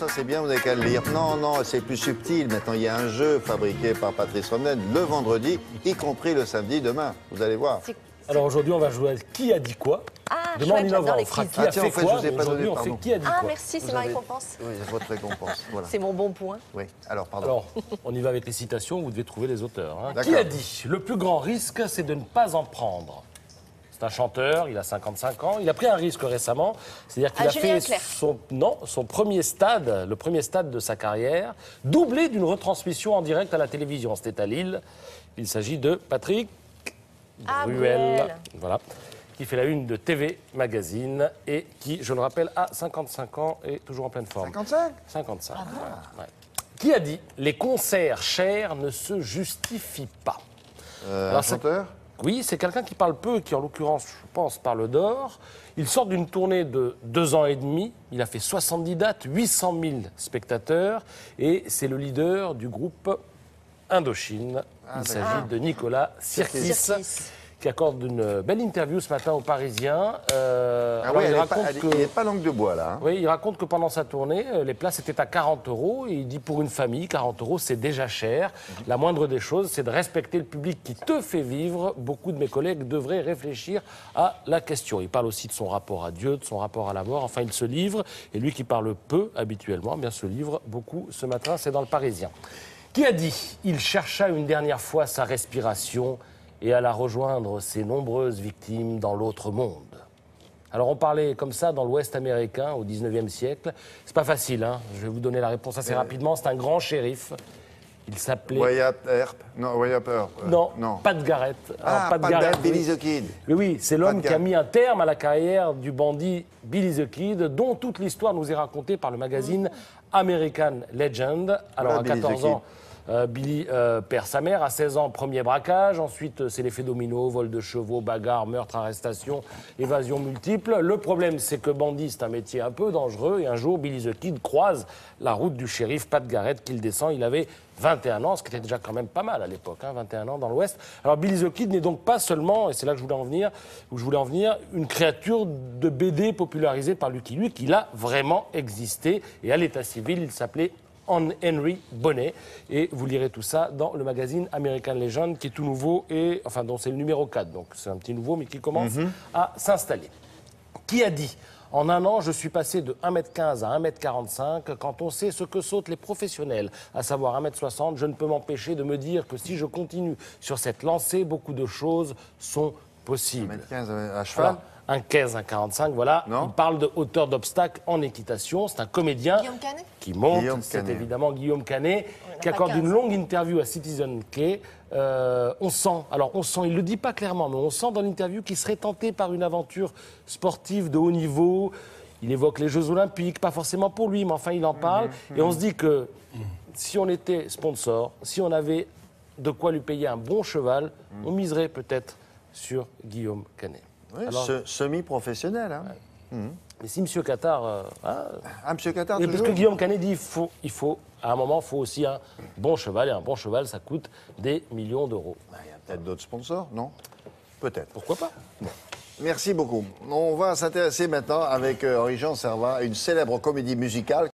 ça c'est bien, vous n'avez qu'à le lire. Non, non, c'est plus subtil. Maintenant, il y a un jeu fabriqué par Patrice Romnen le vendredi, y compris le samedi demain. Vous allez voir. Alors aujourd'hui, on va jouer à Qui a dit quoi. Ah, Demain, on chouette, innovera. j'adore les On fera quiz. Qui a tiens, fait en fait, quoi. je vous ai pas Aujourd'hui, donné, on fait pardon. Qui a dit Ah, quoi. merci, c'est ma récompense. Oui, votre récompense. Voilà. C'est mon bon point. Oui, alors, pardon. Alors, on y va avec les citations, vous devez trouver les auteurs. Hein. D'accord. Qui a dit « Le plus grand risque, c'est de ne pas en prendre ». C'est un chanteur, il a 55 ans. Il a pris un risque récemment, c'est-à-dire qu'il a Julien fait Clerc. son premier stade, le premier stade de sa carrière, doublé d'une retransmission en direct à la télévision. C'était à Lille. Il s'agit de Patrick Bruel. Voilà. Qui fait la une de TV Magazine et qui, je le rappelle, a 55 ans et toujours en pleine forme. 55 55. Ouais. Qui a dit « Les concerts chers ne se justifient pas ». Un chanteur? Oui, c'est quelqu'un qui parle peu et qui, en l'occurrence, je pense, parle d'or. Il sort d'une tournée de 2 ans et demi. Il a fait 70 dates, 800 000 spectateurs. Et c'est le leader du groupe Indochine. Il s'agit de Nicolas Sirkis, qui accorde une belle interview ce matin aux Parisiens. Oui, il n'est pas langue de bois, là. Hein. Oui, il raconte que pendant sa tournée, les places étaient à 40 €. Et il dit pour une famille, 40 €, c'est déjà cher. La moindre des choses, c'est de respecter le public qui te fait vivre. Beaucoup de mes collègues devraient réfléchir à la question. Il parle aussi de son rapport à Dieu, de son rapport à la mort. Enfin, il se livre. Et lui qui parle peu, habituellement, bien se livre beaucoup ce matin. C'est dans le Parisien. Qui a dit « Il chercha une dernière fois sa respiration et alla rejoindre ses nombreuses victimes dans l'autre monde ». Alors on parlait comme ça dans l'Ouest américain au 19e siècle. C'est pas facile, hein. Je vais vous donner la réponse assez rapidement. C'est un grand shérif. Il s'appelait... Wyatt Earp. Non, Wyatt Earp. Non, Pat Garrett. Alors, Pat Garrett, Billy oui. the Kid. Oui, c'est l'homme Pat qui a mis un terme à la carrière du bandit Billy the Kid, dont toute l'histoire nous est racontée par le magazine American Legend. Alors à 14 ans... Billy perd sa mère. À 16 ans, premier braquage. Ensuite, c'est l'effet domino, vol de chevaux, bagarre, meurtre, arrestation, évasion multiple. Le problème, c'est que bandit, c'est un métier un peu dangereux. Et un jour, Billy the Kid croise la route du shérif Pat Garrett qu'il descend. Il avait 21 ans, ce qui était déjà quand même pas mal à l'époque, hein, 21 ans dans l'Ouest. Alors Billy the Kid n'est donc pas seulement, et c'est là que je voulais en venir, une créature de BD popularisée par Lucky Luke. Il a vraiment existé. Et à l'état civil, il s'appelait Henry Bonnet. Et vous lirez tout ça dans le magazine American Legend, qui est tout nouveau, et enfin dont c'est le numéro 4. Donc c'est un petit nouveau, mais qui commence à s'installer. Qui a dit « En un an, je suis passé de 1m15 à 1m45. Quand on sait ce que sautent les professionnels, à savoir 1m60, je ne peux m'empêcher de me dire que si je continue sur cette lancée, beaucoup de choses sont possibles. » 1m15 à cheval. Un 15, un 45, voilà. Non. Il parle de hauteur d'obstacle en équitation. C'est un comédien Guillaume Canet qui monte. Guillaume C'est Canet. évidemment Guillaume Canet, qui pas accorde 15. une longue interview à Citizen K. On sent, il ne le dit pas clairement, mais on sent dans l'interview qu'il serait tenté par une aventure sportive de haut niveau. Il évoque les Jeux Olympiques, pas forcément pour lui, mais enfin il en parle. Et on se dit que si on était sponsor, si on avait de quoi lui payer un bon cheval, on miserait peut-être sur Guillaume Canet. Oui, Alors- semi-professionnel. Hein. Mais si M. Qatar... Ah, M. Qatar, parce toujours que Guillaume Canet dit il faut, à un moment, il faut aussi un bon cheval. Et un bon cheval, ça coûte des millions d'euros. Il y a peut-être d'autres sponsors, non? Peut-être. Pourquoi pas? Merci beaucoup. On va s'intéresser maintenant avec Henri-Jean Servat à une célèbre comédie musicale